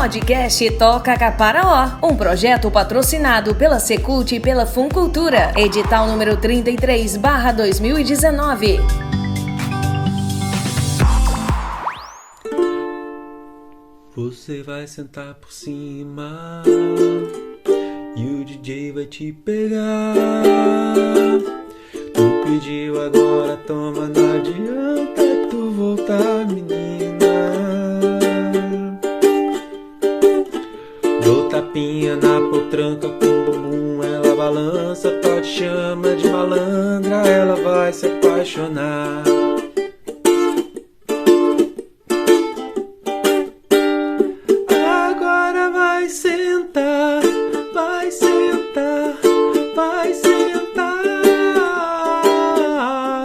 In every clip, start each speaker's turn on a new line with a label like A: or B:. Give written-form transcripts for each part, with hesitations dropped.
A: Podcast Toca Caparaó, um projeto patrocinado pela Secult e pela Funcultura. Edital número 33/2019.
B: Você vai sentar por cima e o DJ vai te pegar. Tu pediu, agora toma, não adianta tu voltar, menina. Dou tapinha na potranca com o bumbum, ela balança, tu te chama de malandra, ela vai se apaixonar. Agora vai sentar, vai sentar, vai sentar,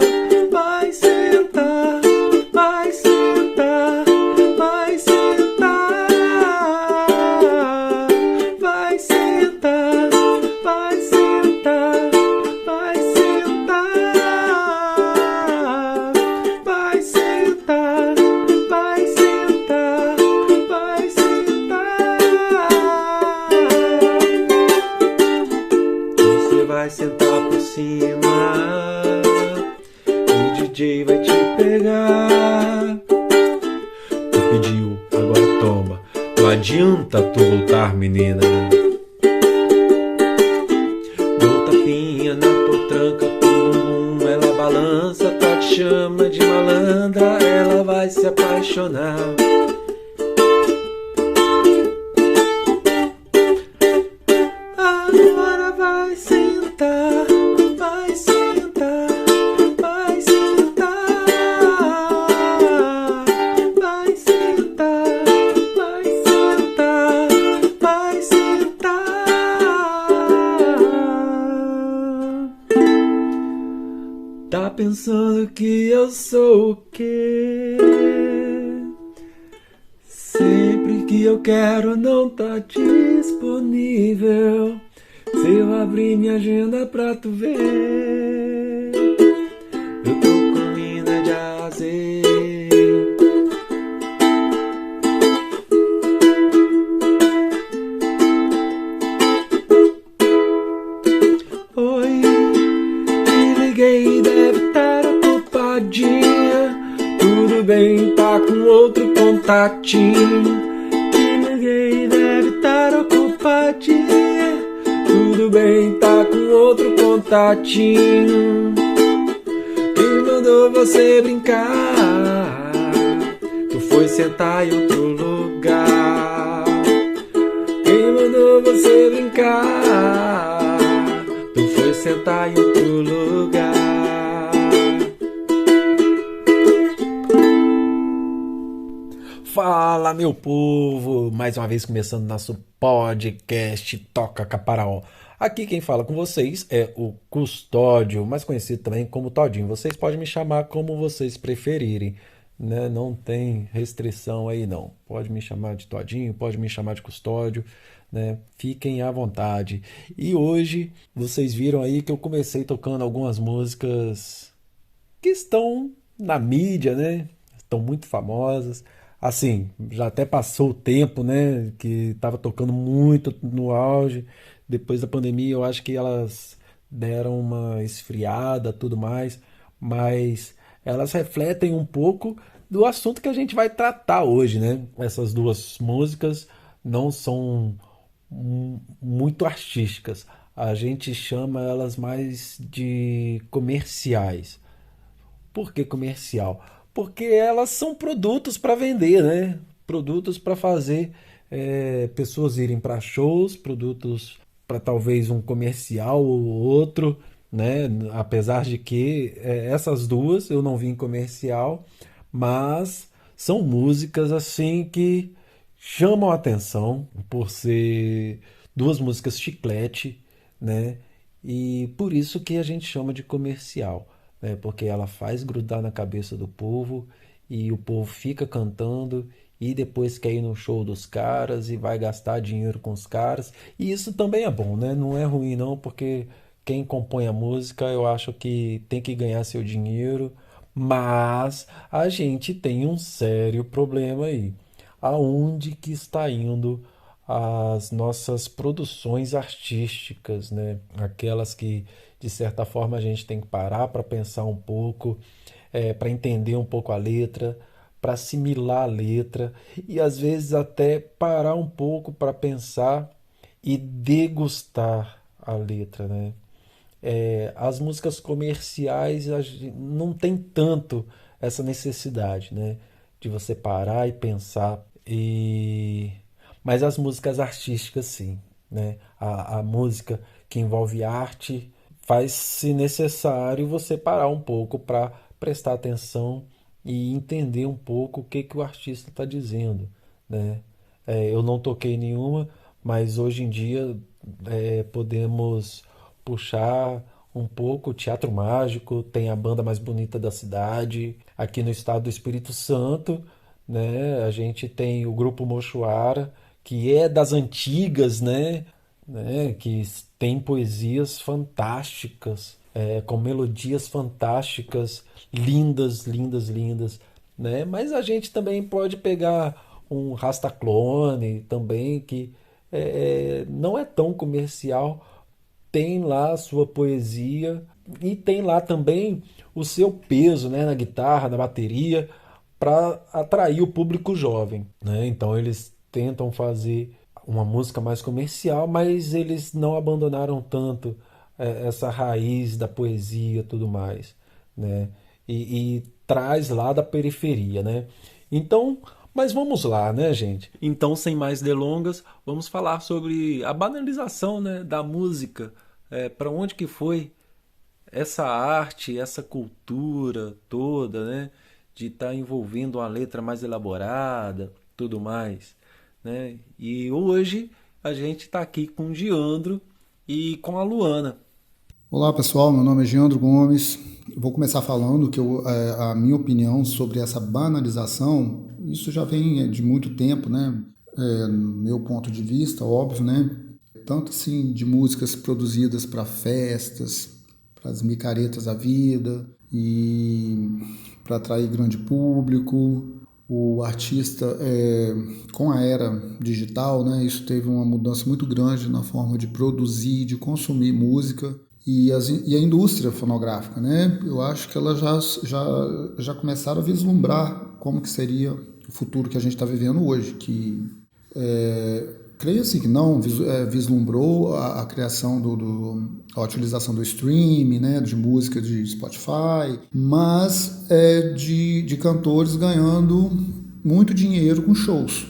B: vai sentar, vai sentar, vai sentar, vai sentar, vai sentar, vai sentar, vai sentar, vai sentar, vai sentar. Você vai sentar por cima, o DJ vai te pegar. Tu pediu, agora toma, não adianta tu voltar, menina. Dou tapinha na potranca com o bumbum, ela balança, tu te chama de malandra, ela vai se apaixonar. Agora vai sentar, vai sentar, vai sentar, vai sentar, vai sentar, vai sentar. Tá pensando que eu sou o quê? Sempre que eu quero não tá disponível. Se eu abrir minha agenda pra tu ver, eu tô com mina de azer. Oi, te liguei, deve estar ocupadinha. Tudo bem, tá com outro contatinho. Te liguei, deve estar ocupadinha. Tudo bem, tá com outro contatinho. Quem mandou você brincar? Tu foi sentar em outro lugar. Quem mandou você brincar? Tu foi sentar em outro lugar.
C: Fala, meu povo! Mais uma vez começando nosso podcast Toca Caparaó. Aqui quem fala com vocês é o Custódio, mais conhecido também como Todinho. Vocês podem me chamar como vocês preferirem, né? Não tem restrição aí não. Pode me chamar de Todinho, pode me chamar de Custódio, né? Fiquem à vontade. E hoje vocês viram aí que eu comecei tocando algumas músicas que estão na mídia, né? Estão muito famosas. Assim, já até passou o tempo, né? Que estava tocando muito no auge. Depois da pandemia, eu acho que elas deram uma esfriada, tudo mais. Mas elas refletem um pouco do assunto que a gente vai tratar hoje, né? Essas duas músicas não são muito artísticas. A gente chama elas mais de comerciais. Por que comercial? Porque elas são produtos para vender, né? Produtos para fazer pessoas irem para shows, produtos para talvez um comercial ou outro, né? Apesar de que essas duas eu não vi em comercial, mas são músicas assim que chamam a atenção por ser duas músicas chiclete, né? E por isso que a gente chama de comercial, né? Porque ela faz grudar na cabeça do povo e o povo fica cantando e depois quer ir no show dos caras e vai gastar dinheiro com os caras. E isso também é bom, né? Não é ruim não, porque quem compõe a música eu acho que tem que ganhar seu dinheiro, mas a gente tem um sério problema aí. aonde que está indo as nossas produções artísticas, né? Aquelas que, de certa forma, a gente tem que parar para pensar um pouco, para entender um pouco a letra, para assimilar a letra e às vezes até parar um pouco para pensar e degustar a letra, né? As músicas comerciais não tem tanto essa necessidade, né? De você parar e pensar. Mas as músicas artísticas, sim, né? A música que envolve arte faz-se necessário você parar um pouco para prestar atenção e entender um pouco o que que o artista está dizendo, né? Eu não toquei nenhuma, mas hoje em dia podemos puxar um pouco o Teatro Mágico, tem a banda mais bonita da cidade, aqui no estado do Espírito Santo, né? A gente tem o Grupo Mochuara, que é das antigas, né? Que tem poesias fantásticas, com melodias fantásticas, lindas, lindas, lindas, né? Mas a gente também pode pegar um Rastaclone também, que não é tão comercial, tem lá a sua poesia e tem lá também o seu peso, né, na guitarra, na bateria, para atrair o público jovem, né? Então eles tentam fazer uma música mais comercial, mas eles não abandonaram tanto essa raiz da poesia e tudo mais, né? E traz lá da periferia, né? Então, mas vamos lá, né, gente? Então, sem mais delongas, vamos falar sobre a banalização, né, da música. Para onde que foi essa arte, essa cultura toda, né? De estar envolvendo uma letra mais elaborada, tudo mais, né? E hoje a gente está aqui com o Giandro e com a Luana.
D: Olá pessoal, meu nome é Giandro Gomes. Eu vou começar falando que a minha opinião sobre essa banalização, isso já vem de muito tempo, né? Meu ponto de vista, óbvio, né? Tanto assim de músicas produzidas para festas, para as micaretas da vida e para atrair grande público. O artista, com a era digital, né? Isso teve uma mudança muito grande na forma de produzir, de consumir música. E a indústria fonográfica, né? Eu acho que elas já começaram a vislumbrar como que seria o futuro que a gente está vivendo hoje, que creio assim que não vislumbrou a criação a utilização do streaming, né, de música de Spotify, mas de cantores ganhando muito dinheiro com shows,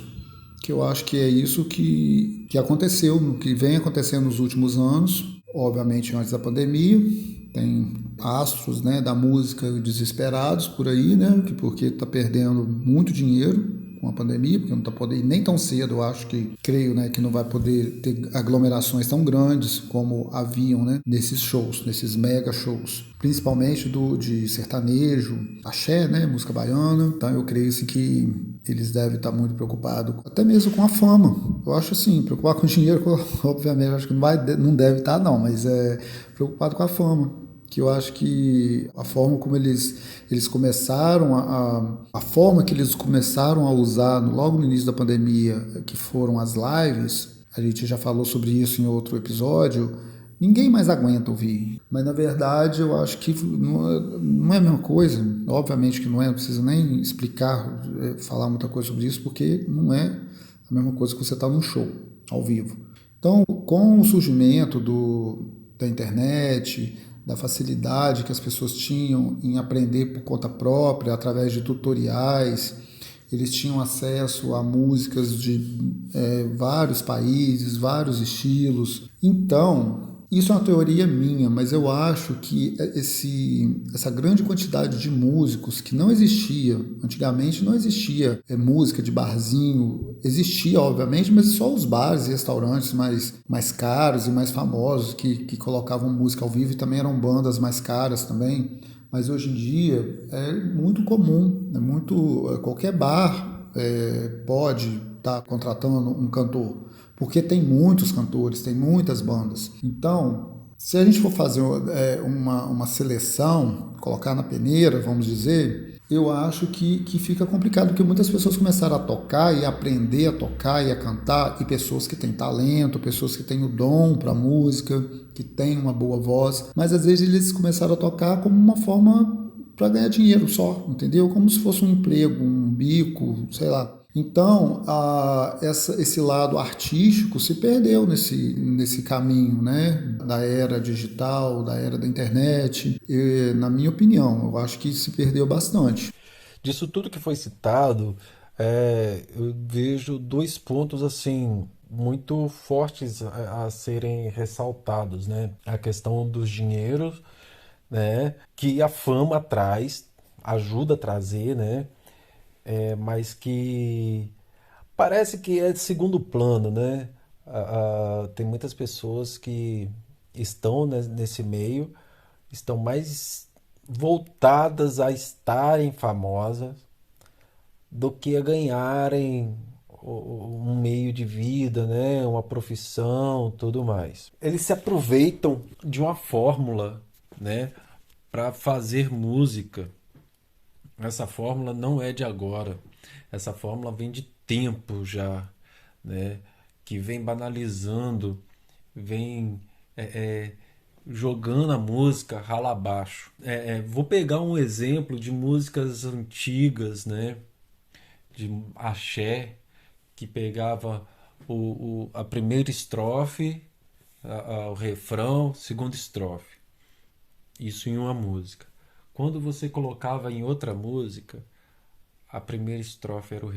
D: que eu acho que é isso que aconteceu, que vem acontecendo nos últimos anos. Obviamente, antes da pandemia, tem astros, né, da música desesperados por aí, né, porque está perdendo muito dinheiro com a pandemia, porque não está podendo nem tão cedo, eu acho creio, né, que não vai poder ter aglomerações tão grandes como haviam, né, nesses shows, nesses mega shows, principalmente de sertanejo, axé, né, música baiana. Então eu creio assim, que eles devem estar muito preocupados, até mesmo com a fama. Eu acho assim, preocupar com o dinheiro, obviamente, eu acho que não deve estar não, mas preocupado com a fama. Que eu acho que a forma como eles começaram a forma que eles começaram a usar logo no início da pandemia, que foram as lives, a gente já falou sobre isso em outro episódio, ninguém mais aguenta ouvir. Mas na verdade eu acho que não é a mesma coisa, obviamente que não é, não preciso nem explicar, falar muita coisa sobre isso, porque não é a mesma coisa que você estar num show, ao vivo. Então, com o surgimento da internet, da facilidade que as pessoas tinham em aprender por conta própria, através de tutoriais, eles tinham acesso a músicas de vários países, vários estilos. Então, isso é uma teoria minha, mas eu acho que essa grande quantidade de músicos que não existia, antigamente não existia música de barzinho, existia obviamente, mas só os bares e restaurantes mais caros e mais famosos que colocavam música ao vivo, e também eram bandas mais caras também. Mas hoje em dia é muito comum, qualquer bar pode estar contratando um cantor, porque tem muitos cantores, tem muitas bandas. Então, se a gente for fazer uma seleção, colocar na peneira, vamos dizer, eu acho que fica complicado, porque muitas pessoas começaram a tocar e aprender a tocar e a cantar, e pessoas que têm talento, pessoas que têm o dom para música, que têm uma boa voz, mas às vezes eles começaram a tocar como uma forma para ganhar dinheiro só, entendeu? Como se fosse um emprego, um bico, sei lá. Então, esse lado artístico se perdeu nesse caminho, né? Da era digital, da era da internet. E, na minha opinião, eu acho que se perdeu bastante.
C: Disso tudo que foi citado, eu vejo dois pontos assim muito fortes a serem ressaltados, né? A questão dos dinheiros, né? Que a fama traz, ajuda a trazer, né? Mas que parece que é de segundo plano, né? Tem muitas pessoas que estão nesse meio, estão mais voltadas a estarem famosas do que a ganharem um meio de vida, né? Uma profissão, tudo mais. Eles se aproveitam de uma fórmula, né? Para fazer música. Essa fórmula não é de agora. Essa fórmula vem de tempo já, né? Que vem banalizando, vem jogando a música rala abaixo. Vou pegar um exemplo de músicas antigas, né? De axé, que pegava a primeira estrofe, o refrão, segunda estrofe. Isso em uma música. Quando você colocava em outra música, a primeira estrofe era o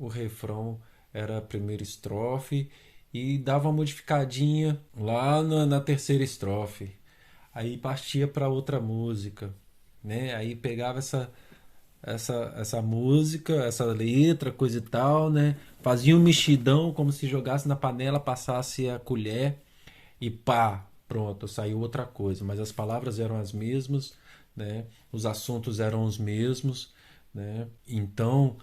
C: refrão era a primeira estrofe e dava uma modificadinha lá na terceira estrofe. Aí partia para outra música, né? Aí pegava essa música, essa letra, coisa e tal, né? Fazia um mexidão como se jogasse na panela, passasse a colher e pá, pronto, saiu outra coisa. Mas as palavras eram as mesmas, né? Os assuntos eram os mesmos, né? Então,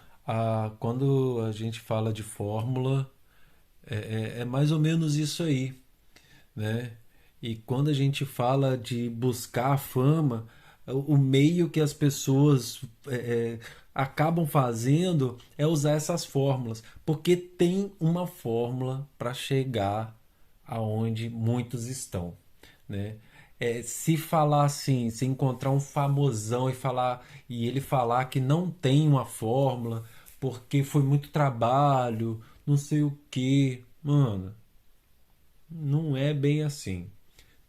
C: quando a gente fala de fórmula, é mais ou menos isso aí, né? E quando a gente fala de buscar a fama, o meio que as pessoas acabam fazendo é usar essas fórmulas, porque tem uma fórmula para chegar aonde muitos estão, né? Se falar assim, se encontrar um famosão e ele falar que não tem uma fórmula porque foi muito trabalho, não sei o que, mano, não é bem assim.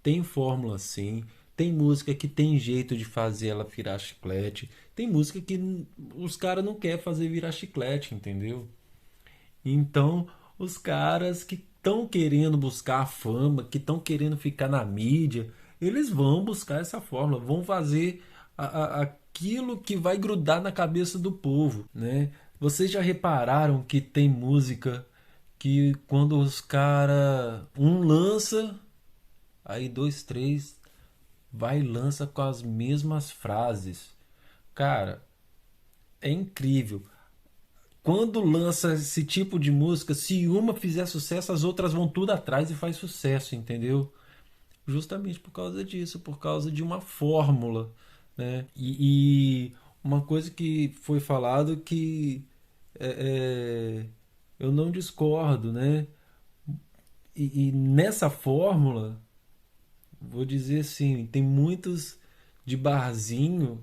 C: Tem fórmula sim, tem música que tem jeito de fazer ela virar chiclete, tem música que os caras não querem fazer virar chiclete, entendeu? Então, os caras que estão querendo buscar a fama, que estão querendo ficar na mídia, eles vão buscar essa fórmula, vão fazer aquilo que vai grudar na cabeça do povo, né? Vocês já repararam que tem música que quando os caras lança, aí dois, três, vai e lança com as mesmas frases. Cara, é incrível. Quando lança esse tipo de música, se uma fizer sucesso, as outras vão tudo atrás e faz sucesso, entendeu? Justamente por causa disso, por causa de uma fórmula, né? E uma coisa que foi falado que eu não discordo, né? E nessa fórmula, vou dizer assim, tem muitos de barzinho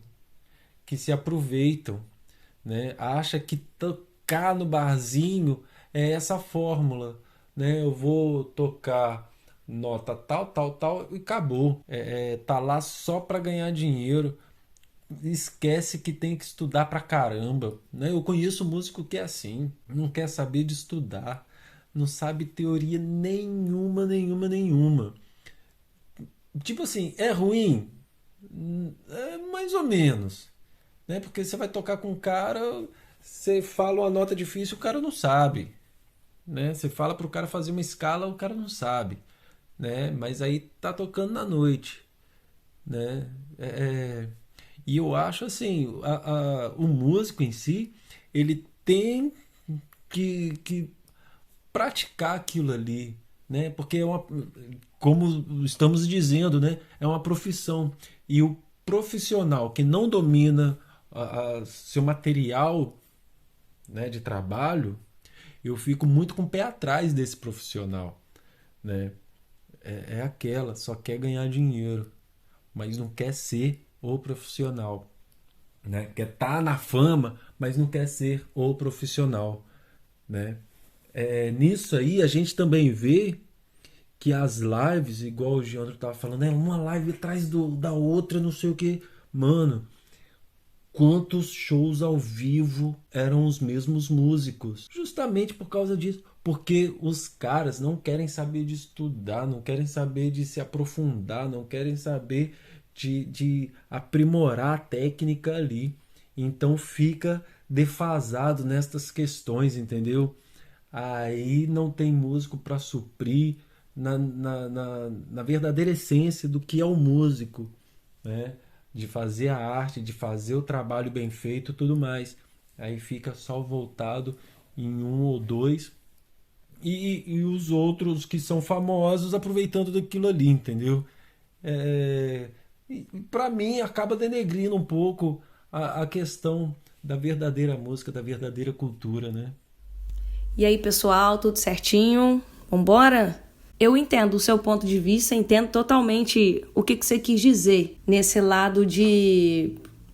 C: que se aproveitam, né? Acha que tocar no barzinho é essa fórmula, né? Eu vou tocar nota tal, tal, tal e acabou. Tá lá só para ganhar dinheiro. Esquece que tem que estudar pra caramba, né? Eu conheço músico que é assim, não quer saber de estudar, não sabe teoria nenhuma, nenhuma, nenhuma. Tipo assim, é ruim? É mais ou menos, né? Porque você vai tocar com um cara, você fala uma nota difícil, o cara não sabe, né? Você fala pro cara fazer uma escala, o cara não sabe, né? Mas aí tá tocando na noite, né? E eu acho assim, o músico em si, ele tem que praticar aquilo ali, né? Porque como estamos dizendo, né? É uma profissão. E o profissional que não domina seu material, né, de trabalho, eu fico muito com o pé atrás desse profissional, né? É aquela, só quer ganhar dinheiro, mas não quer ser o profissional, né? Quer estar na fama, mas não quer ser o profissional, né? Nisso aí a gente também vê que as lives, igual o Giandro tava falando, uma live atrás da outra, não sei o que. Mano, quantos shows ao vivo eram os mesmos músicos? Justamente por causa disso. Porque os caras não querem saber de estudar, não querem saber de se aprofundar, não querem saber de aprimorar a técnica ali. Então fica defasado nestas questões, entendeu? Aí não tem músico para suprir na verdadeira essência do que é o músico, né? De fazer a arte, de fazer o trabalho bem feito, tudo mais. Aí fica só voltado em um ou dois e os outros que são famosos aproveitando daquilo ali, entendeu? Para mim acaba denegrindo um pouco a questão da verdadeira música, da verdadeira cultura, né?
A: E aí, pessoal, tudo certinho? Vambora? Eu entendo o seu ponto de vista, entendo totalmente o que você quis dizer nesse lado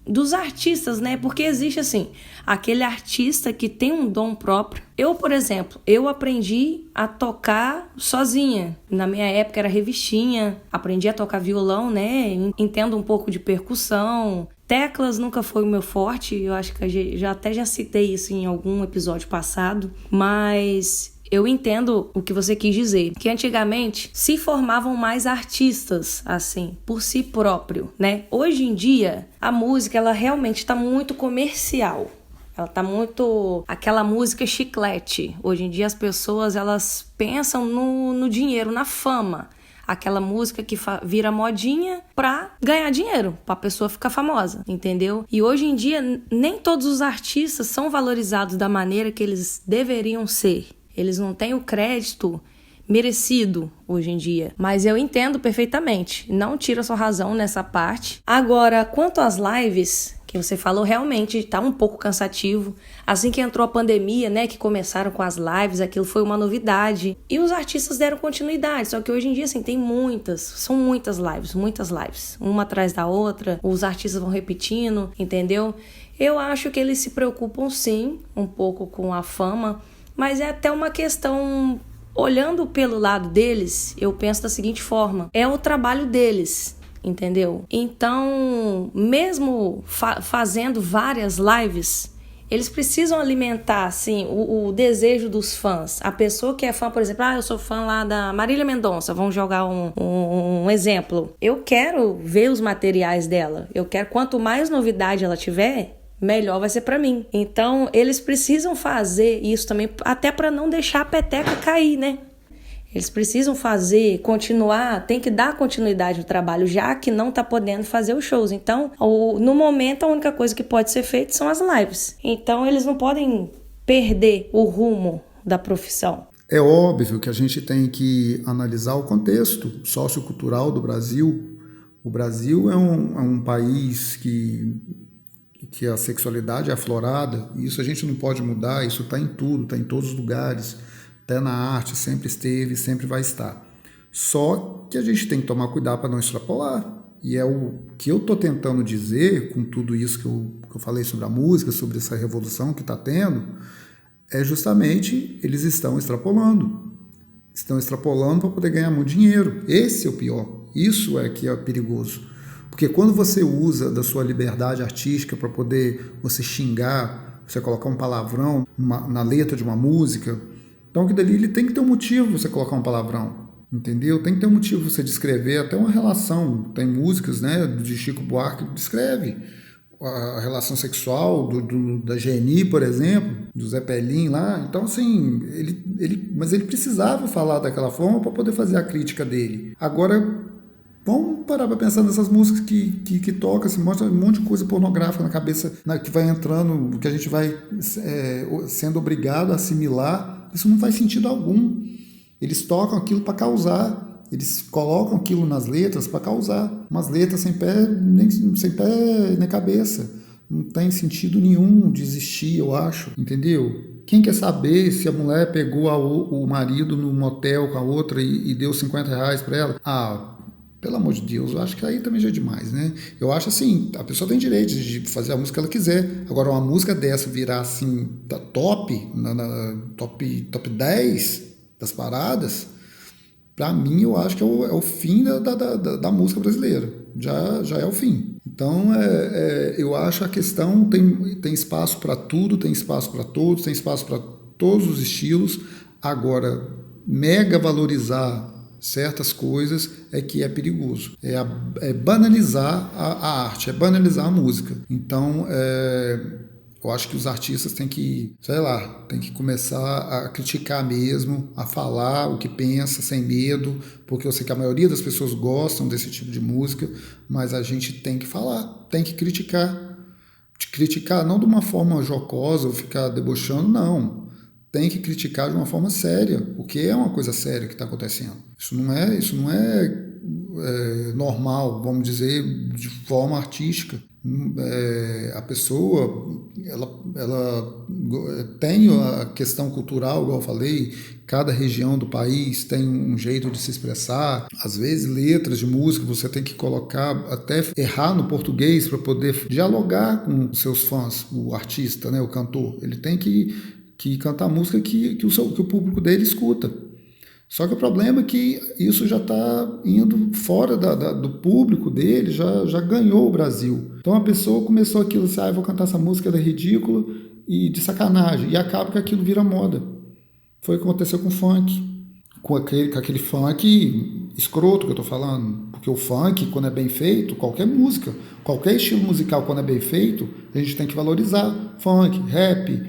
A: dos artistas, né? Porque existe, assim, aquele artista que tem um dom próprio. Eu, por exemplo, eu aprendi a tocar sozinha. Na minha época era revistinha, aprendi a tocar violão, né? Entendo um pouco de percussão. Teclas nunca foi o meu forte, eu acho que já citei isso em algum episódio passado, mas eu entendo o que você quis dizer, que antigamente se formavam mais artistas, assim, por si próprio, né? Hoje em dia, a música, ela realmente está muito comercial. Ela tá muito... aquela música chiclete. Hoje em dia as pessoas, elas pensam no dinheiro, na fama. Aquela música que vira modinha pra ganhar dinheiro, pra pessoa ficar famosa, entendeu? E hoje em dia, nem todos os artistas são valorizados da maneira que eles deveriam ser. Eles não têm o crédito merecido hoje em dia. Mas eu entendo perfeitamente. Não tiro a sua razão nessa parte. Agora, quanto às lives que você falou, realmente tá um pouco cansativo. Assim que entrou a pandemia, né, que começaram com as lives, aquilo foi uma novidade. E os artistas deram continuidade, só que hoje em dia, assim, são muitas lives. Uma atrás da outra, os artistas vão repetindo, entendeu? Eu acho que eles se preocupam, sim, um pouco com a fama, mas é até uma questão... Olhando pelo lado deles, eu penso da seguinte forma, é o trabalho deles, entendeu? Então, mesmo fazendo várias lives, eles precisam alimentar, assim, o desejo dos fãs. A pessoa que é fã, por exemplo, eu sou fã lá da Marília Mendonça, vamos jogar um exemplo. Eu quero ver os materiais dela, eu quero, quanto mais novidade ela tiver, melhor vai ser pra mim. Então, eles precisam fazer isso também, até pra não deixar a peteca cair, né? Eles precisam continuar, tem que dar continuidade ao trabalho, já que não tá podendo fazer os shows. Então, no momento, a única coisa que pode ser feita são as lives. Então, eles não podem perder o rumo da profissão.
D: É óbvio que a gente tem que analisar o contexto sociocultural do Brasil. O Brasil é um país que a sexualidade é aflorada, e isso a gente não pode mudar, isso está em tudo, está em todos os lugares, até na arte, sempre esteve, sempre vai estar. Só que a gente tem que tomar cuidado para não extrapolar, e é o que eu estou tentando dizer com tudo isso que eu falei sobre a música, sobre essa revolução que está tendo, é justamente eles estão extrapolando para poder ganhar muito dinheiro. Esse é o pior, isso é que é perigoso. Porque quando você usa da sua liberdade artística para poder você xingar, você colocar um palavrão na letra de uma música, então que dali ele tem que ter um motivo você colocar um palavrão, entendeu? Tem que ter um motivo você descrever até uma relação. Tem músicas, né, de Chico Buarque que descreve a relação sexual da GNI, por exemplo, do Zé Pelim lá. Então, assim, mas ele precisava falar daquela forma para poder fazer a crítica dele. Agora, vamos parar para pensar nessas músicas que toca, se mostra um monte de coisa pornográfica na cabeça, que vai entrando, que a gente vai sendo obrigado a assimilar. Isso não faz sentido algum. Eles tocam aquilo para causar, eles colocam aquilo nas letras para causar. Umas letras sem pé nem cabeça. Não tem sentido nenhum desistir, eu acho, entendeu? Quem quer saber se a mulher pegou o marido no motel com a outra e deu R$50 para ela? Pelo amor de Deus, eu acho que aí também já é demais, né? Eu acho assim, a pessoa tem direito de fazer a música que ela quiser. Agora, uma música dessa virar assim, da top 10 das paradas, pra mim eu acho que é o fim da música brasileira. Já é o fim. Então, eu acho a questão tem espaço para tudo, tem espaço para todos, tem espaço para todos os estilos. Agora, mega valorizar certas coisas é que é perigoso. É banalizar a arte, é banalizar a música. Então, eu acho que os artistas têm que, tem que começar a criticar mesmo, a falar o que pensa, sem medo, porque eu sei que a maioria das pessoas gostam desse tipo de música, mas a gente tem que falar, tem que criticar. Criticar não de uma forma jocosa ou ficar debochando, não. Tem que criticar de uma forma séria, porque é uma coisa séria que está acontecendo. Isso não é normal, vamos dizer, de forma artística. A pessoa ela tem a questão cultural, igual eu falei, cada região do país tem um jeito de se expressar. Às vezes, letras de música você tem que colocar, até errar no português para poder dialogar com os seus fãs, o artista, né, o cantor. Ele tem que cantar música que o público dele escuta. Só que o problema é que isso já está indo fora do público dele, já ganhou o Brasil. Então a pessoa começou aquilo assim, eu vou cantar essa música, ela é ridícula e de sacanagem, e acaba que aquilo vira moda. Foi o que aconteceu com o funk, com aquele funk escroto que eu estou falando, porque o funk, quando é bem feito, qualquer música, qualquer estilo musical, quando é bem feito, a gente tem que valorizar. Funk, rap,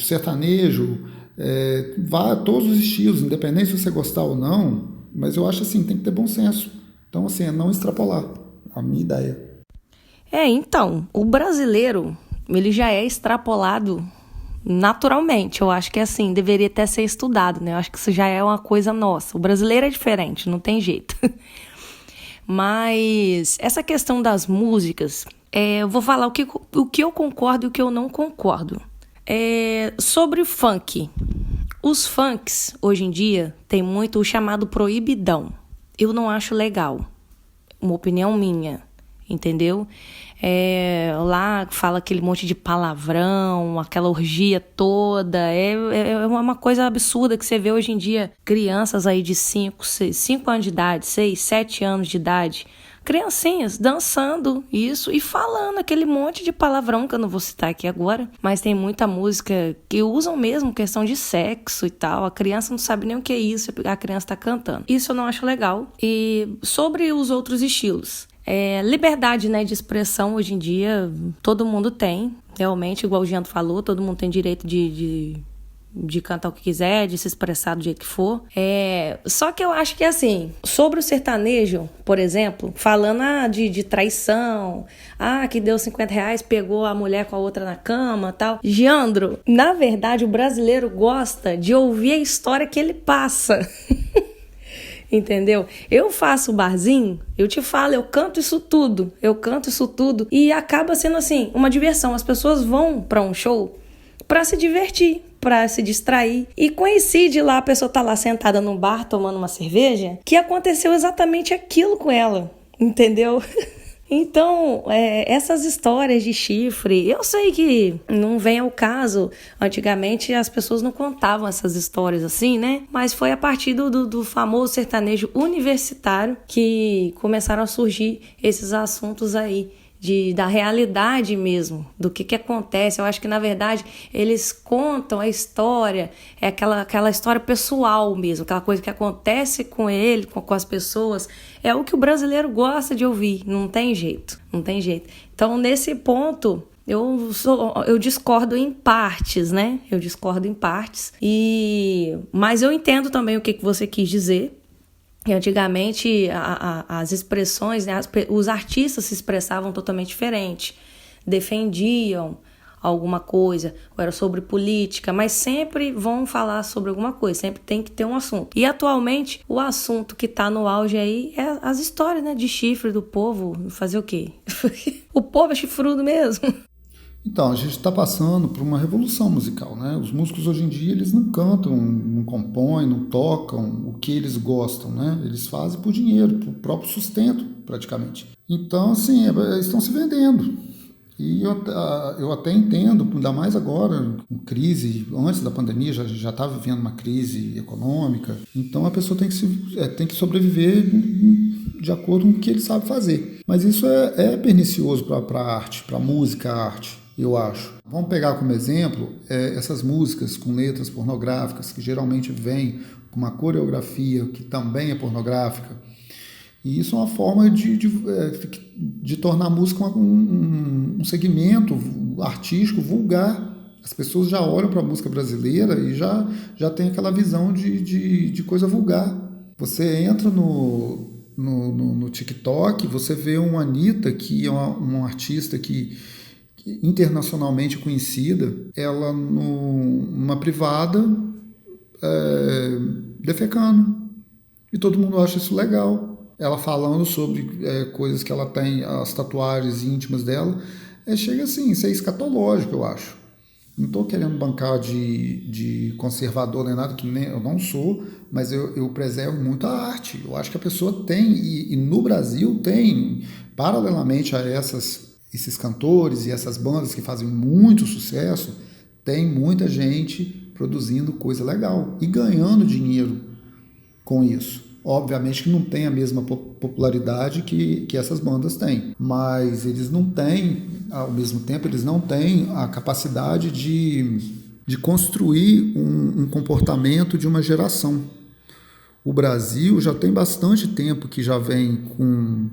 D: sertanejo, todos os estilos, independente se você gostar ou não, mas eu acho assim, tem que ter bom senso. Então, assim, é não extrapolar, a minha ideia.
A: Então, o brasileiro, ele já é extrapolado naturalmente. Eu acho que, assim, deveria até ser estudado, né? Eu acho que isso já é uma coisa nossa. O brasileiro é diferente, não tem jeito. Mas essa questão das músicas, eu vou falar o que eu concordo e o que eu não concordo. Sobre o funk. Os funks, hoje em dia, tem muito o chamado proibidão. Eu não acho legal. Uma opinião minha, entendeu? Lá fala aquele monte de palavrão, aquela orgia toda. É uma coisa absurda que você vê hoje em dia. Crianças aí de 5 anos de idade, 6, 7 anos de idade. Criancinhas dançando isso e falando aquele monte de palavrão que eu não vou citar aqui agora, mas tem muita música que usam mesmo questão de sexo e tal. A criança não sabe nem o que é isso, a criança tá cantando. Isso eu não acho legal. E sobre os outros estilos, liberdade, né, de expressão hoje em dia todo mundo tem, realmente, igual o Gianto falou, todo mundo tem direito de cantar o que quiser, de se expressar do jeito que for. Só que eu acho que, assim, sobre o sertanejo, por exemplo, falando de traição, que deu R$50, pegou a mulher com a outra na cama e tal. Giandro, na verdade, o brasileiro gosta de ouvir a história que ele passa. Entendeu? Eu faço barzinho, eu te falo, eu canto isso tudo e acaba sendo, assim, uma diversão. As pessoas vão para um show para se divertir, para se distrair. E coincide lá, a pessoa tá lá sentada no bar tomando uma cerveja, que aconteceu exatamente aquilo com ela, entendeu? Então, essas histórias de chifre, eu sei que não vem ao caso. Antigamente as pessoas não contavam essas histórias assim, né? Mas foi a partir do famoso sertanejo universitário que começaram a surgir esses assuntos aí. Da realidade mesmo, do que acontece. Eu acho que, na verdade, eles contam a história, aquela história pessoal mesmo, aquela coisa que acontece com ele, com as pessoas. É o que o brasileiro gosta de ouvir, não tem jeito. Então, nesse ponto, eu discordo em partes, né? Mas eu entendo também o que você quis dizer. E antigamente as expressões, né, os artistas se expressavam totalmente diferente, defendiam alguma coisa, ou era sobre política, mas sempre vão falar sobre alguma coisa, sempre tem que ter um assunto. E atualmente, o assunto que tá no auge aí é as histórias, né, de chifre do povo, fazer o quê? O povo é chifrudo mesmo.
D: Então, a gente está passando por uma revolução musical, né? Os músicos hoje em dia, eles não cantam, não compõem, não tocam o que eles gostam, né? Eles fazem por dinheiro, por próprio sustento, praticamente. Então, assim, eles estão se vendendo. E eu até entendo, ainda mais agora, com crise, antes da pandemia, já está vivendo uma crise econômica. Então, a pessoa tem que sobreviver de acordo com o que ele sabe fazer. Mas isso é pernicioso para a arte, para a música, a arte, eu acho. Vamos pegar como exemplo essas músicas com letras pornográficas, que geralmente vêm com uma coreografia que também é pornográfica. E isso é uma forma de tornar a música um segmento artístico vulgar. As pessoas já olham para a música brasileira e já tem aquela visão de coisa vulgar. Você entra no TikTok, você vê uma Anitta, que é uma artista que internacionalmente conhecida, ela numa privada defecando. E todo mundo acha isso legal. Ela falando sobre coisas que ela tem, as tatuagens íntimas dela, chega assim, isso é escatológico, eu acho. Não estou querendo bancar de conservador nem nada, que nem eu não sou, mas eu preservo muito a arte. Eu acho que a pessoa tem, e no Brasil tem, paralelamente a esses cantores e essas bandas que fazem muito sucesso, tem muita gente produzindo coisa legal e ganhando dinheiro com isso. Obviamente que não tem a mesma popularidade que essas bandas têm, mas eles não têm, ao mesmo tempo, eles não têm a capacidade de construir um comportamento de uma geração. O Brasil já tem bastante tempo que já vem com...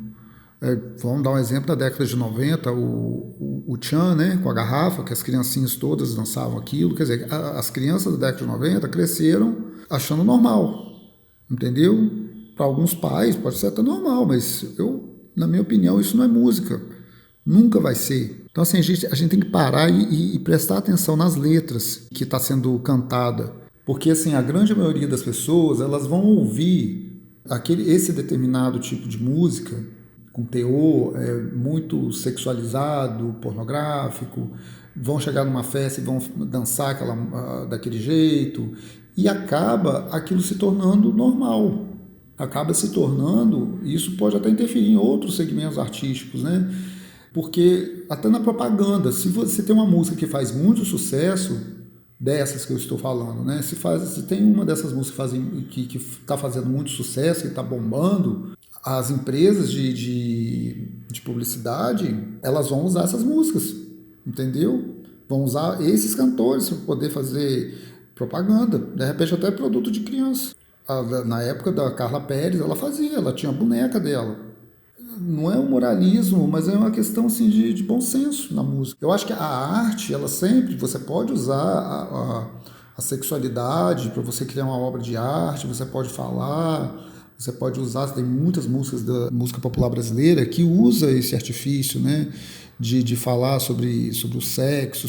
D: vamos dar um exemplo da década de 90, o Tchan, né, com a garrafa, que as criancinhas todas dançavam aquilo. Quer dizer, as crianças da década de 90 cresceram achando normal, entendeu? Para alguns pais pode ser até normal, mas na minha opinião, isso não é música. Nunca vai ser. Então, assim, a gente tem que parar e prestar atenção nas letras que está sendo cantada. Porque, assim, a grande maioria das pessoas, elas vão ouvir esse determinado tipo de música com teor muito sexualizado, pornográfico, vão chegar numa festa e vão dançar daquele jeito, e acaba aquilo se tornando normal. Acaba se tornando, e isso pode até interferir em outros segmentos artísticos, né? Porque até na propaganda, se você tem uma música que faz muito sucesso, dessas que eu estou falando, né? Se tem uma dessas músicas que está fazendo muito sucesso, que está bombando, as empresas de publicidade, elas vão usar essas músicas, entendeu? Vão usar esses cantores para poder fazer propaganda, de repente até produto de criança. Na época da Carla Pérez, ela tinha a boneca dela. Não é um moralismo, mas é uma questão assim, de bom senso na música. Eu acho que a arte, ela sempre, você pode usar a sexualidade para você criar uma obra de arte, você pode falar, você pode usar, tem muitas músicas da música popular brasileira que usa esse artifício, né, de falar sobre o sexo,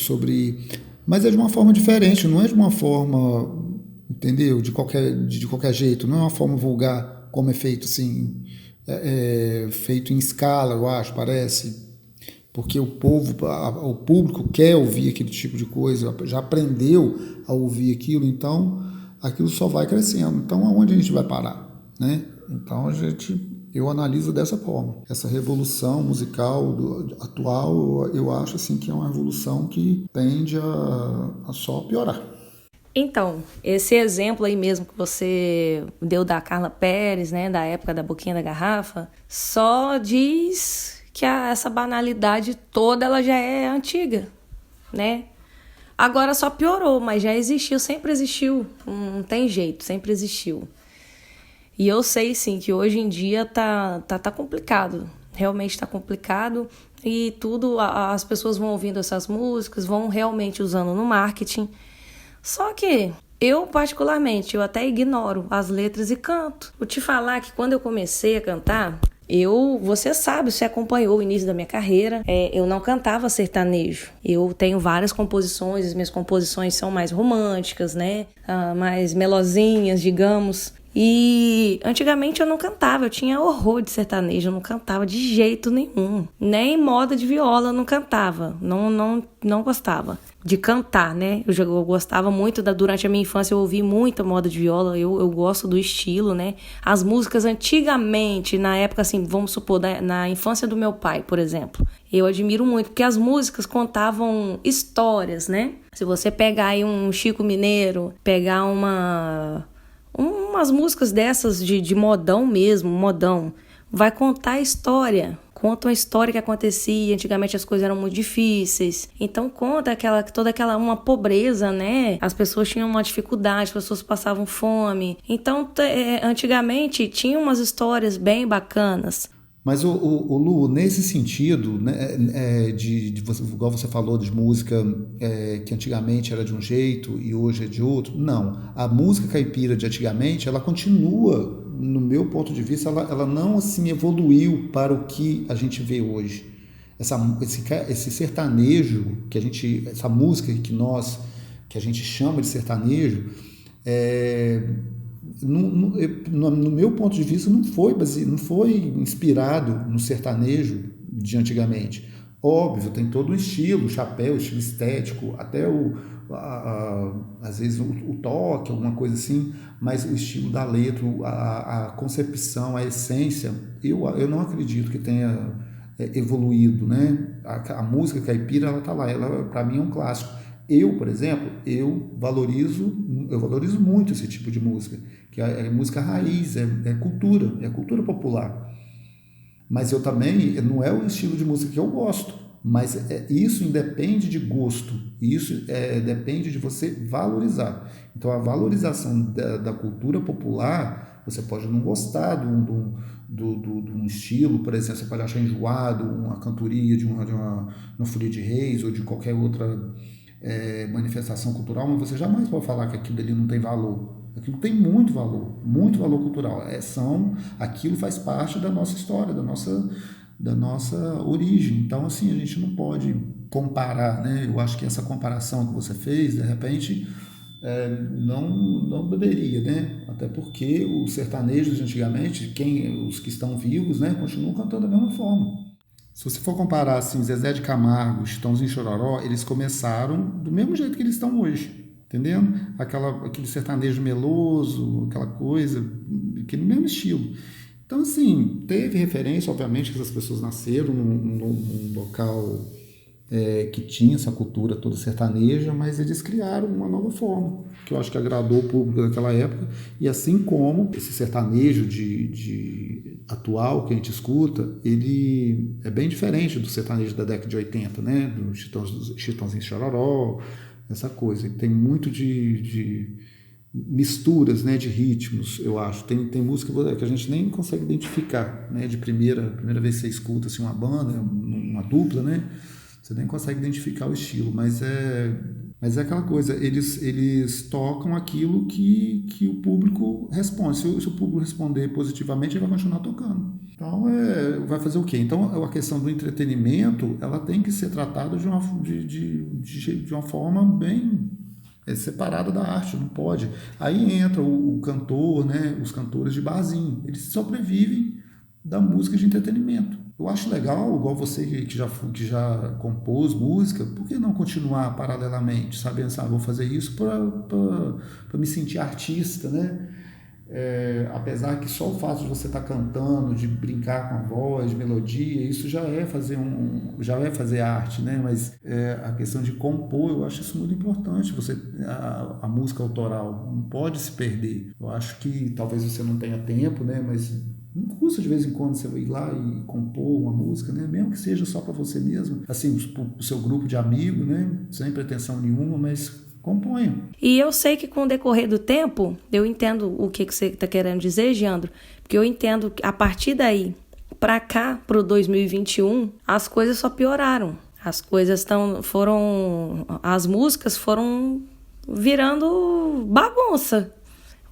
D: mas é de uma forma diferente, não é de uma forma, entendeu, de qualquer jeito, não é uma forma vulgar, como é feito assim, feito em escala, eu acho, parece, porque o público quer ouvir aquele tipo de coisa, já aprendeu a ouvir aquilo, então aquilo só vai crescendo. Então aonde a gente vai parar, né? Então eu analiso dessa forma. Essa revolução musical atual, eu acho assim que é uma revolução que tende a só piorar.
A: Então, esse exemplo aí mesmo que você deu da Carla Pérez, né, da época da Boquinha da Garrafa, só diz que essa banalidade toda ela já é antiga, né? Agora só piorou, mas já existiu, sempre existiu, não tem jeito, sempre existiu. E eu sei sim que hoje em dia tá complicado, realmente tá complicado, e tudo, as pessoas vão ouvindo essas músicas, vão realmente usando no marketing. Só que eu, particularmente, eu até ignoro as letras e canto. Vou te falar que quando eu comecei a cantar, Você sabe, você acompanhou o início da minha carreira, eu não cantava sertanejo. Eu tenho várias composições, as minhas composições são mais românticas, né? Mais melosinhas, digamos. E antigamente eu não cantava, eu tinha horror de sertanejo, eu não cantava de jeito nenhum. Nem moda de viola eu não cantava, não gostava de cantar, né? Eu gostava muito, durante a minha infância eu ouvi muita moda de viola, eu gosto do estilo, né? As músicas antigamente, na época assim, vamos supor, na infância do meu pai, por exemplo, eu admiro muito, porque as músicas contavam histórias, né? Se você pegar aí um Chico Mineiro, pegar umas músicas dessas de modão mesmo, modão, vai contar a história. Conta uma história que acontecia, antigamente as coisas eram muito difíceis. Então conta toda aquela uma pobreza, né? As pessoas tinham uma dificuldade, as pessoas passavam fome. Então, antigamente tinha umas histórias bem bacanas.
D: Mas o Lu, nesse sentido, né, igual você falou de música que antigamente era de um jeito e hoje é de outro, não. A música caipira de antigamente, ela continua, no meu ponto de vista, ela não assim evoluiu para o que a gente vê hoje. Esse sertanejo, essa música que a gente chama de sertanejo, no meu ponto de vista, não foi inspirado no sertanejo de antigamente. Óbvio, tem todo o estilo, o chapéu, o estilo estético, até às vezes o toque, alguma coisa assim, mas o estilo da letra, a concepção, a essência, eu não acredito que tenha evoluído, né? A música caipira, ela tá lá, ela para mim é um clássico. Eu, por exemplo, eu valorizo muito esse tipo de música, que é música raiz, é cultura popular. Mas eu também, não é o estilo de música que eu gosto, mas isso independe de gosto, isso depende de você valorizar. Então a valorização da cultura popular, você pode não gostar de um estilo, por exemplo, você pode achar enjoado uma cantoria de uma folia de reis ou de qualquer outra manifestação cultural, mas você jamais pode falar que aquilo ali não tem valor. Aquilo tem muito valor cultural. Aquilo faz parte da nossa história, da nossa origem. Então, assim, a gente não pode comparar, né? Eu acho que essa comparação que você fez, de repente, não deveria, né? Até porque os sertanejos de antigamente, os que estão vivos, né, continuam cantando da mesma forma. Se você for comparar assim, Zezé de Camargo, Chitãozinho e Chororó, eles começaram do mesmo jeito que eles estão hoje, entendendo? Aquele sertanejo meloso, aquela coisa, aquele mesmo estilo. Então, assim, teve referência, obviamente, que essas pessoas nasceram num local que tinha essa cultura toda sertaneja, mas eles criaram uma nova forma, que eu acho que agradou o público daquela época, e assim como esse sertanejo atual que a gente escuta, ele é bem diferente do sertanejo da década de 80, né? Do Chitãozinho e Chororó, essa coisa. Tem muito de misturas, né, de ritmos, eu acho. Tem música que a gente nem consegue identificar, né? De primeira vez que você escuta assim, uma banda, uma dupla, né? Você nem consegue identificar o estilo, mas é aquela coisa, eles tocam aquilo que o público responde. Se o público responder positivamente, ele vai continuar tocando. Então, vai fazer o quê? Então, a questão do entretenimento, ela tem que ser tratada de uma forma bem separada da arte, não pode. Aí entra o cantor, né, os cantores de barzinho, eles sobrevivem da música de entretenimento. Eu acho legal, igual você que já compôs música, por que não continuar paralelamente, sabendo, vou fazer isso para me sentir artista, né? Apesar que só o fato de você estar cantando, de brincar com a voz, de melodia, isso já é fazer arte, né? Mas a questão de compor, eu acho isso muito importante. A música autoral não pode se perder. Eu acho que talvez você não tenha tempo, né? Mas não custa de vez em quando você ir lá e compor uma música, né? Mesmo que seja só para você mesmo, assim, o seu grupo de amigos, né? Sem pretensão nenhuma, mas componha.
A: E eu sei que com o decorrer do tempo, eu entendo o que você está querendo dizer, Geandro, porque eu entendo que a partir daí, para cá, para o 2021, as coisas só pioraram. As músicas foram virando bagunça.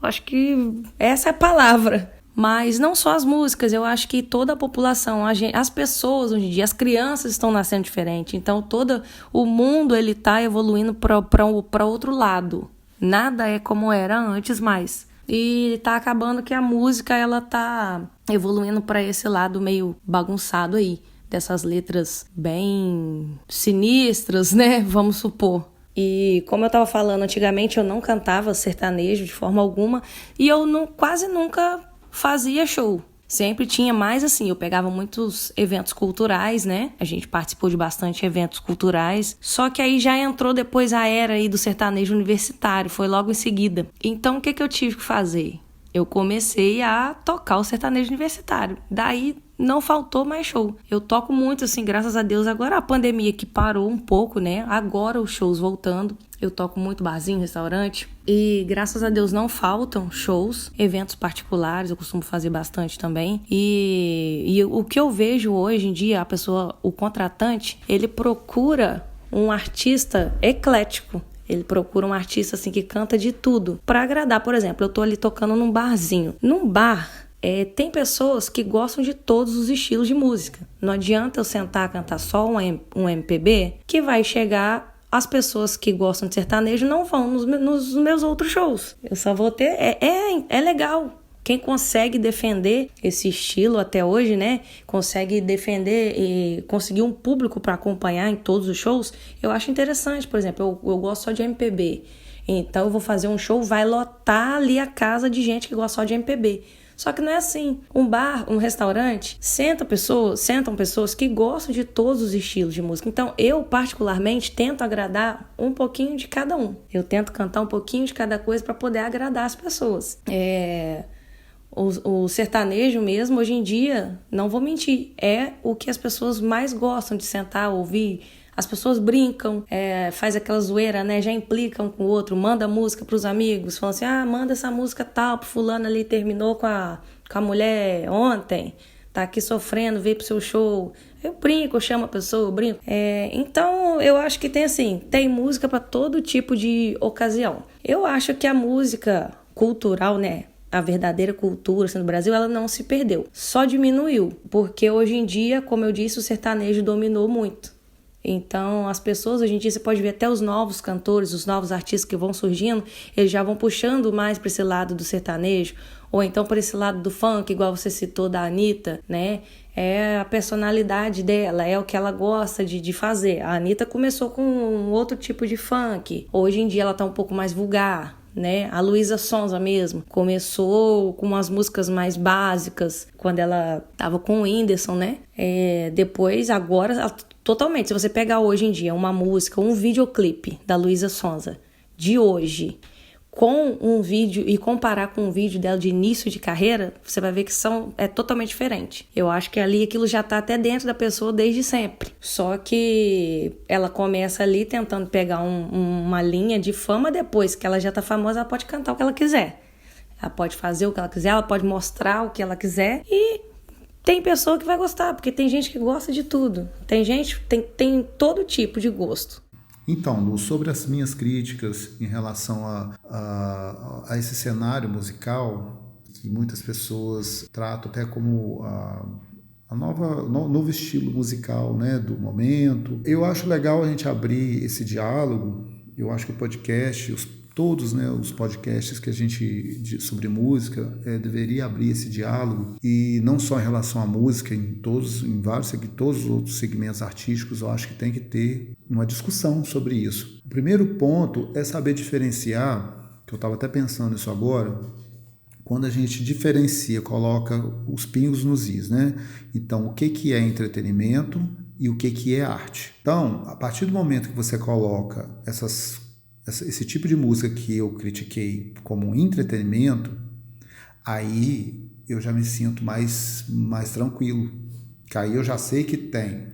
A: Eu acho que essa é a palavra. Mas não só as músicas, eu acho que toda a população, as pessoas hoje em dia, as crianças estão nascendo diferente. Então todo o mundo ele tá evoluindo para outro lado. Nada é como era antes mais. E tá acabando que a música ela tá evoluindo para esse lado meio bagunçado aí, dessas letras bem sinistras, né? Vamos supor. E como eu tava falando, antigamente eu não cantava sertanejo de forma alguma e eu quase nunca fazia show. Sempre tinha mais assim, eu pegava muitos eventos culturais, né? A gente participou de bastante eventos culturais. Só que aí já entrou depois a era aí do sertanejo universitário, foi logo em seguida. Então o que eu tive que fazer? Eu comecei a tocar o sertanejo universitário. Daí não faltou mais show. Eu toco muito, assim, graças a Deus. Agora a pandemia que parou um pouco, né? Agora os shows voltando. Eu toco muito barzinho, restaurante. E graças a Deus não faltam shows, eventos particulares. Eu costumo fazer bastante também. E o que eu vejo hoje em dia, o contratante, ele procura um artista eclético. Ele procura um artista assim que canta de tudo para agradar. Por exemplo, eu tô ali tocando num barzinho. Num bar, tem pessoas que gostam de todos os estilos de música. Não adianta eu sentar a cantar só um MPB, que vai chegar as pessoas que gostam de sertanejo não vão nos meus outros shows. Eu só vou ter... É legal. Quem consegue defender esse estilo até hoje, né? Consegue defender e conseguir um público para acompanhar em todos os shows, eu acho interessante. Por exemplo, eu gosto só de MPB. Então eu vou fazer um show, vai lotar ali a casa de gente que gosta só de MPB. Só que não é assim. Um bar, um restaurante, sentam pessoas que gostam de todos os estilos de música. Então, eu, particularmente, tento agradar um pouquinho de cada um. Eu tento cantar um pouquinho de cada coisa para poder agradar as pessoas. O sertanejo mesmo, hoje em dia, não vou mentir, é o que as pessoas mais gostam de sentar, ouvir. As pessoas brincam, faz aquela zoeira, né? Já implicam com o outro, manda música pros amigos, falam assim, manda essa música tal pro fulano ali, terminou com a mulher ontem, tá aqui sofrendo, veio pro seu show. Eu brinco, eu chamo a pessoa, eu brinco. Então, eu acho que tem música para todo tipo de ocasião. Eu acho que a música cultural, né? A verdadeira cultura assim, do Brasil, ela não se perdeu, só diminuiu, porque hoje em dia, como eu disse, o sertanejo dominou muito. Então, as pessoas, hoje em dia, você pode ver até os novos cantores, os novos artistas que vão surgindo, eles já vão puxando mais para esse lado do sertanejo, ou então para esse lado do funk, igual você citou da Anitta, né? É a personalidade dela, é o que ela gosta de fazer. A Anitta começou com um outro tipo de funk, hoje em dia ela tá um pouco mais vulgar, né? A Luísa Sonza mesmo começou com umas músicas mais básicas quando ela tava com o Whindersson, né? Depois, agora, totalmente, se você pegar hoje em dia uma música, um videoclipe da Luísa Sonza de hoje com um vídeo e comparar com um vídeo dela de início de carreira, você vai ver que é totalmente diferente. Eu acho que ali aquilo já tá até dentro da pessoa desde sempre. Só que ela começa ali tentando pegar uma linha de fama, depois que ela já tá famosa, ela pode cantar o que ela quiser. Ela pode fazer o que ela quiser, ela pode mostrar o que ela quiser e tem pessoa que vai gostar, porque tem gente que gosta de tudo. Tem todo tipo de gosto.
D: Então, Lu, sobre as minhas críticas em relação a esse cenário musical, que muitas pessoas tratam até como novo estilo musical, né, do momento, eu acho legal a gente abrir esse diálogo. Eu acho que o podcast, todos, né, os podcasts que a gente sobre música deveria abrir esse diálogo, e não só em relação à música, todos os outros segmentos artísticos. Eu acho que tem que ter uma discussão sobre isso. O primeiro ponto é saber diferenciar, que eu estava até pensando nisso agora, quando a gente diferencia, coloca os pingos nos is, né? Então, o que é entretenimento e o que é arte. Então, a partir do momento que você coloca esse tipo de música que eu critiquei como um entretenimento, aí eu já me sinto mais tranquilo. Que aí eu já sei que tem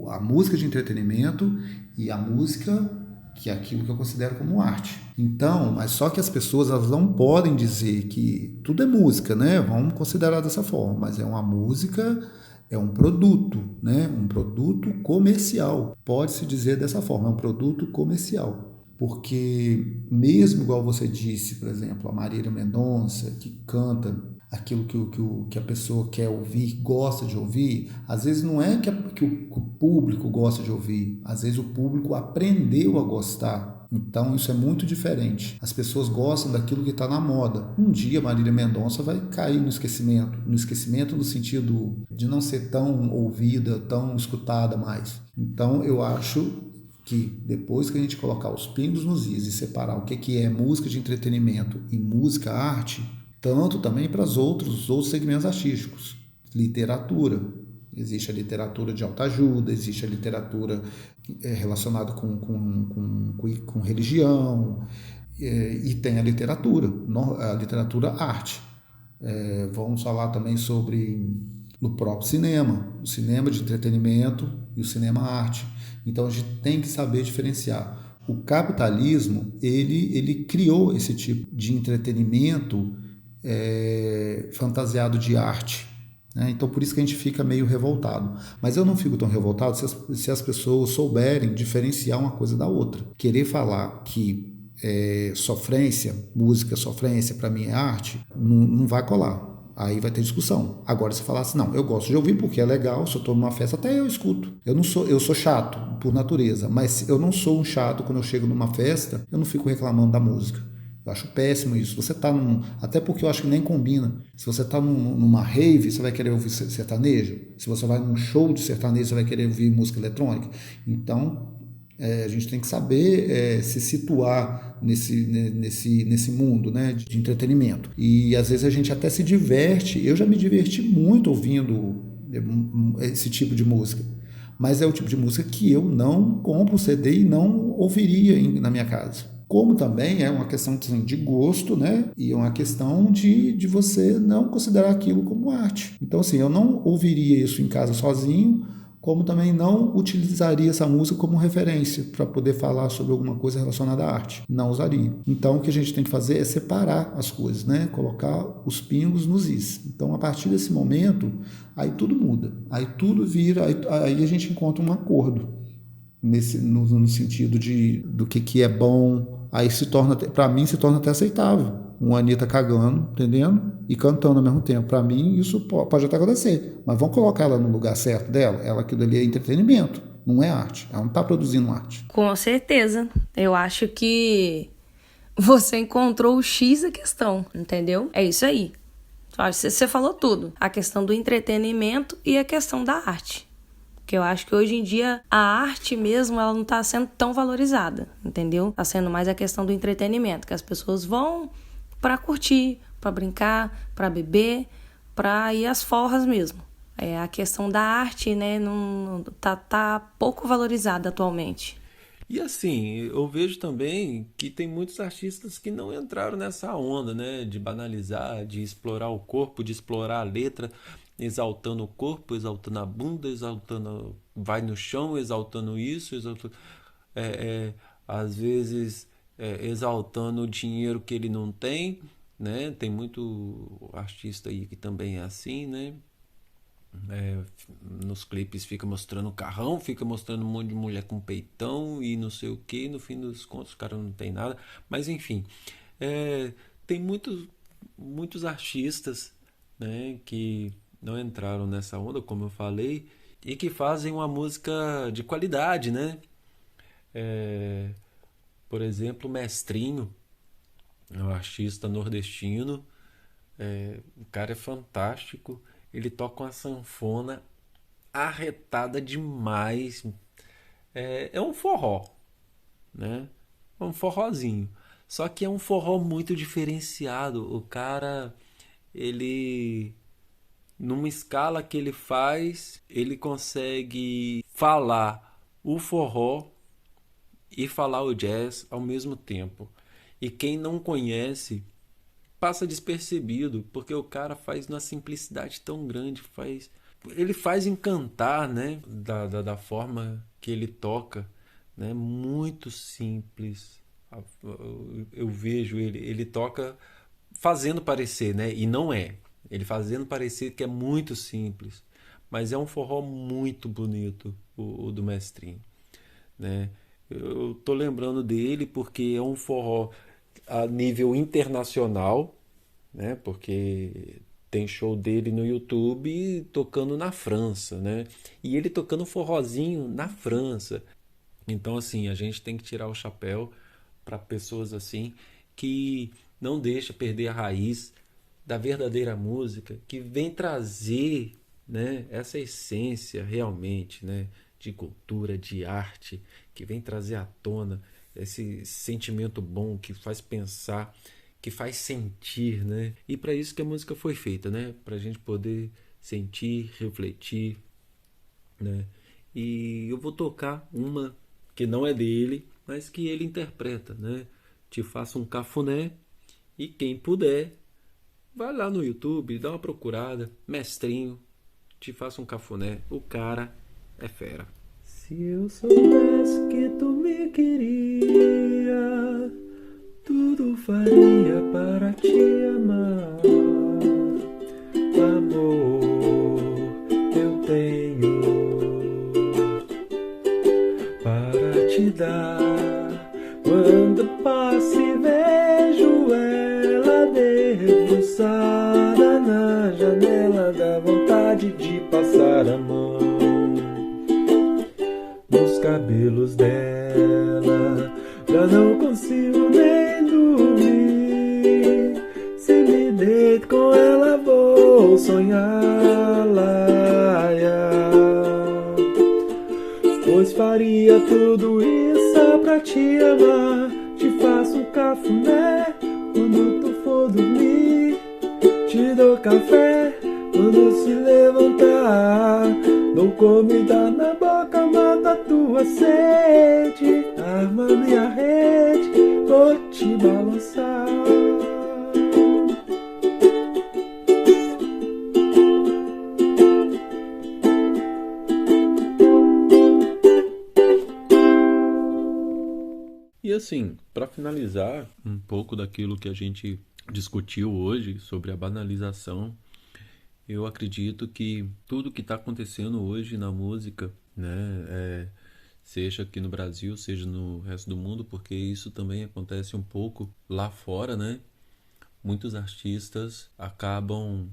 D: a música de entretenimento e a música que é aquilo que eu considero como arte. Então, mas só que as pessoas, elas não podem dizer que tudo é música, né? Vamos considerar dessa forma, mas é uma música, é um produto, né? Um produto comercial. Pode-se dizer dessa forma, é um produto comercial. Porque mesmo igual você disse, por exemplo, a Marília Mendonça, que canta aquilo que a pessoa quer ouvir, gosta de ouvir, às vezes não é que o público gosta de ouvir, às vezes o público aprendeu a gostar. Então isso é muito diferente. As pessoas gostam daquilo que está na moda. Um dia Marília Mendonça vai cair no esquecimento no sentido de não ser tão ouvida, tão escutada mais. Então eu acho que depois que a gente colocar os pingos nos is e separar o que é música de entretenimento e música arte, tanto também para os outros segmentos artísticos. Literatura. Existe a literatura de autoajuda, existe a literatura relacionada com religião, e tem a literatura arte. Vamos falar também sobre o próprio cinema, o cinema de entretenimento e o cinema arte. Então a gente tem que saber diferenciar. O capitalismo, ele criou esse tipo de entretenimento fantasiado de arte. Então por isso que a gente fica meio revoltado. Mas eu não fico tão revoltado se as pessoas souberem diferenciar uma coisa da outra. Querer falar que música sofrência para mim é arte, não vai colar. Aí vai ter discussão. Agora se falar assim, não, eu gosto de ouvir porque é legal, se eu estou numa festa até eu escuto. Eu sou chato por natureza, mas eu não sou um chato quando eu chego numa festa, eu não fico reclamando da música. Eu acho péssimo isso. Você tá até porque eu acho que nem combina. Se você tá numa rave, você vai querer ouvir sertanejo. Se você vai num show de sertanejo, você vai querer ouvir música eletrônica. Então, a gente tem que saber se situar nesse mundo, né, de entretenimento. E às vezes a gente até se diverte. Eu já me diverti muito ouvindo esse tipo de música. Mas é o tipo de música que eu não compro CD e não ouviria na minha casa. Como também é uma questão de gosto, né? E é uma questão de você não considerar aquilo como arte. Então, assim, eu não ouviria isso em casa sozinho, como também não utilizaria essa música como referência para poder falar sobre alguma coisa relacionada à arte. Não usaria. Então, o que a gente tem que fazer é separar as coisas, né? Colocar os pingos nos is. Então, a partir desse momento, aí tudo muda. Aí tudo vira, aí a gente encontra um acordo. No sentido do que é bom, aí para mim se torna até aceitável. Uma Anitta cagando, entendendo? E cantando ao mesmo tempo. Para mim isso pode até acontecer, mas vamos colocar ela no lugar certo dela. Aquilo ali é entretenimento, não é arte. Ela não está produzindo arte.
A: Com certeza. Eu acho que você encontrou o X da questão, entendeu? É isso aí. Você falou tudo. A questão do entretenimento e a questão da arte. Porque eu acho que hoje em dia a arte mesmo, ela não está sendo tão valorizada, entendeu? Está sendo mais a questão do entretenimento, que as pessoas vão para curtir, para brincar, para beber, para ir às forras mesmo. A questão da arte, né, não tá pouco valorizada atualmente.
B: E assim, eu vejo também que tem muitos artistas que não entraram nessa onda, né, de banalizar, de explorar o corpo, de explorar a letra, exaltando o corpo, exaltando a bunda, exaltando, vai no chão, exaltando isso, às vezes exaltando o dinheiro que ele não tem, né? Tem muito artista aí que também é assim, né? Nos clipes fica mostrando carrão, fica mostrando um monte de mulher com peitão e não sei o que, no fim dos contos o cara não tem nada, mas enfim, tem muitos artistas, né, que não entraram nessa onda, como eu falei, e que fazem uma música de qualidade, né? Por exemplo, o Mestrinho, é um artista nordestino, o cara é fantástico, ele toca uma sanfona arretada demais, é um forró, né? É um forrozinho, só que é um forró muito diferenciado. O cara, ele, numa escala que ele faz, ele consegue falar o forró e falar o jazz ao mesmo tempo. E quem não conhece passa despercebido, porque o cara faz numa simplicidade tão grande, ele faz encantar, né, da forma que ele toca, né, muito simples. Eu vejo ele toca fazendo parecer, né, e não é. Ele fazendo parecer que é muito simples, mas é um forró muito bonito, o do Mestrinho, né? Eu tô lembrando dele porque é um forró a nível internacional, né? Porque
C: Tem show dele no YouTube tocando na França, né? E ele tocando forrozinho na França. Então, assim, a gente tem que tirar o chapéu para pessoas assim que não deixa perder a raiz da verdadeira música, que vem trazer, né, essa essência realmente, né, de cultura, de arte, que vem trazer à tona esse sentimento bom que faz pensar, que faz sentir, né? E para isso que a música foi feita, né? Para a gente poder sentir, refletir, né? E eu vou tocar uma que não é dele, mas que ele interpreta, né? Te faço um cafuné e quem puder, vai lá no YouTube, dá uma procurada, Mestrinho, te faço um cafuné, o cara é fera. Se eu soubesse que tu me queria, tudo faria para te amar. Amor, eu tenho para te dar. Quando passo e vejo ela debruçada na janela, dá vontade de passar a mão nos cabelos dela. Já não consigo nem dormir. Se me deito com ela, vou sonhar lá. Pois faria tudo isso só pra te amar. Te faço um cafuné quando tu for dormir. Te dou café quando se levantar. Dou comida na boca, mata a tua sede. Arma minha rede, vou te balançar. E assim, para finalizar um pouco daquilo que a gente discutiu hoje sobre a banalização, eu acredito que tudo que está acontecendo hoje na música, né, seja aqui no Brasil, seja no resto do mundo, porque isso também acontece um pouco lá fora, né? Muitos artistas acabam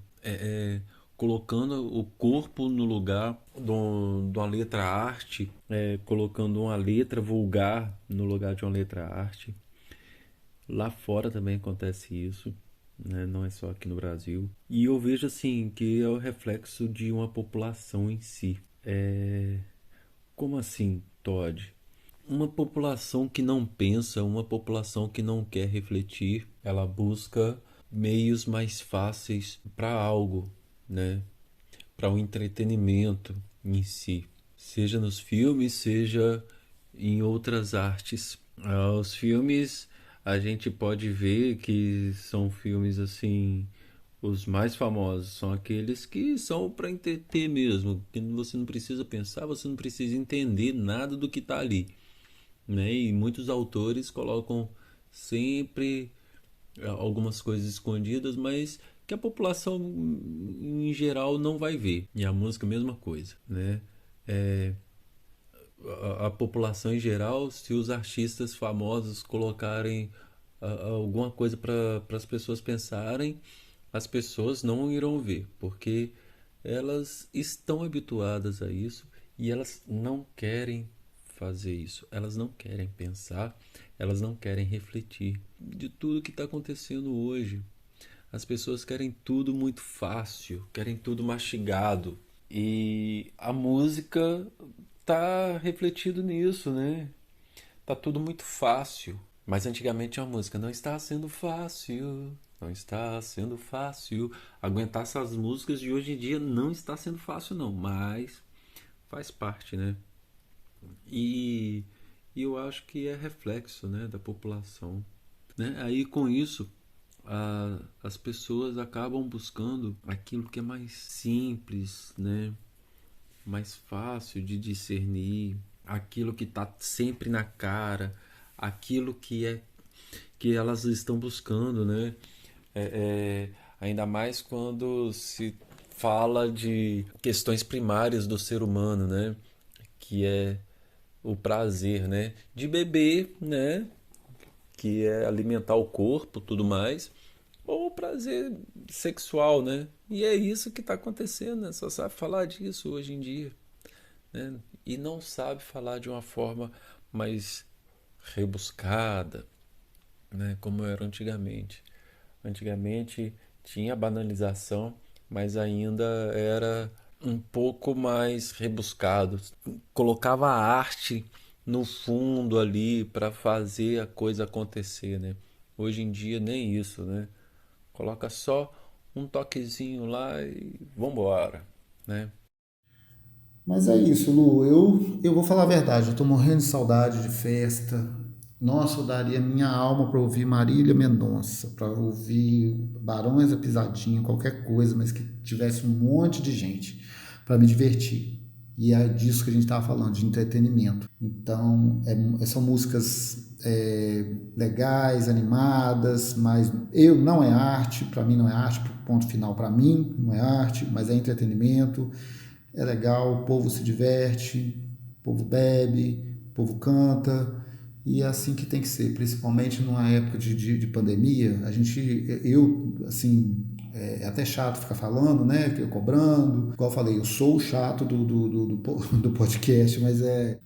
C: colocando o corpo no lugar de uma letra arte, colocando uma letra vulgar no lugar de uma letra arte. Lá fora também acontece isso, né? Não é só aqui no Brasil. E eu vejo assim que é o reflexo de uma população em si. Como assim, Todd? Uma população que não pensa, uma população que não quer refletir, ela busca meios mais fáceis para algo, né? Para o entretenimento em si, seja nos filmes, seja em outras artes. Os filmes a gente pode ver que são filmes assim, os mais famosos são aqueles que são para entreter mesmo, que você não precisa pensar, você não precisa entender nada do que está ali, né? E muitos autores colocam sempre algumas coisas escondidas, mas que a população em geral não vai ver. E a música, mesma coisa, né? A população em geral, se os artistas famosos colocarem alguma coisa para as pessoas pensarem, as pessoas não irão ver, porque elas estão habituadas a isso e elas não querem fazer isso, elas não querem pensar, elas não querem refletir de tudo que está acontecendo hoje. As pessoas querem tudo muito fácil, querem tudo mastigado. E a música tá refletido nisso, né? Tá tudo muito fácil. Mas antigamente a música não está sendo fácil, não está sendo fácil. Aguentar essas músicas de hoje em dia não está sendo fácil não, mas faz parte, né? E eu acho que é reflexo, né, da população, né? Aí com isso as pessoas acabam buscando aquilo que é mais simples, né? Mais fácil de discernir, aquilo que está sempre na cara, aquilo que elas estão buscando, né? Ainda mais quando se fala de questões primárias do ser humano, né? Que é o prazer, né? De beber, né? Que é alimentar o corpo, tudo mais. ou prazer sexual, né? E é isso que está acontecendo, né? Só sabe falar disso hoje em dia, né? E não sabe falar de uma forma mais rebuscada, né? Como era antigamente. Antigamente tinha banalização, mas ainda era um pouco mais rebuscado. Colocava a arte no fundo ali para fazer a coisa acontecer, né? Hoje em dia nem isso, né? Coloca só um toquezinho lá e vambora, né?
D: Mas é isso, Lu. Eu vou falar a verdade. Eu tô morrendo de saudade de festa. Nossa, eu daria minha alma para ouvir Marília Mendonça, para ouvir Barões da Pisadinha, qualquer coisa, mas que tivesse um monte de gente para me divertir. E é disso que a gente estava falando, de entretenimento. Então, são músicas legais, animadas, mas não é arte, para mim não é arte, ponto final para mim, não é arte, mas é entretenimento. É legal, o povo se diverte, o povo bebe, o povo canta, e é assim que tem que ser, principalmente numa época de pandemia. É até chato ficar falando, né, cobrando, igual eu falei, eu sou o chato do podcast, mas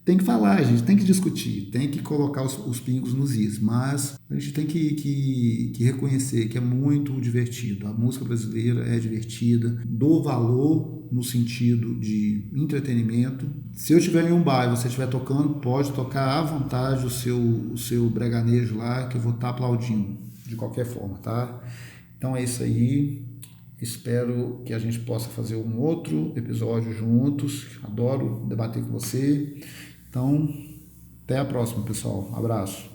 D: tem que falar, a gente tem que discutir, tem que colocar os pingos nos is, mas a gente tem que reconhecer que é muito divertido, a música brasileira é divertida, dou valor no sentido de entretenimento. Se eu estiver em um bar e você estiver tocando, pode tocar à vontade o seu breganejo lá, que eu vou estar aplaudindo de qualquer forma, tá? Então é isso aí. Espero que a gente possa fazer um outro episódio juntos. Adoro debater com você. Então, até a próxima, pessoal. Abraço.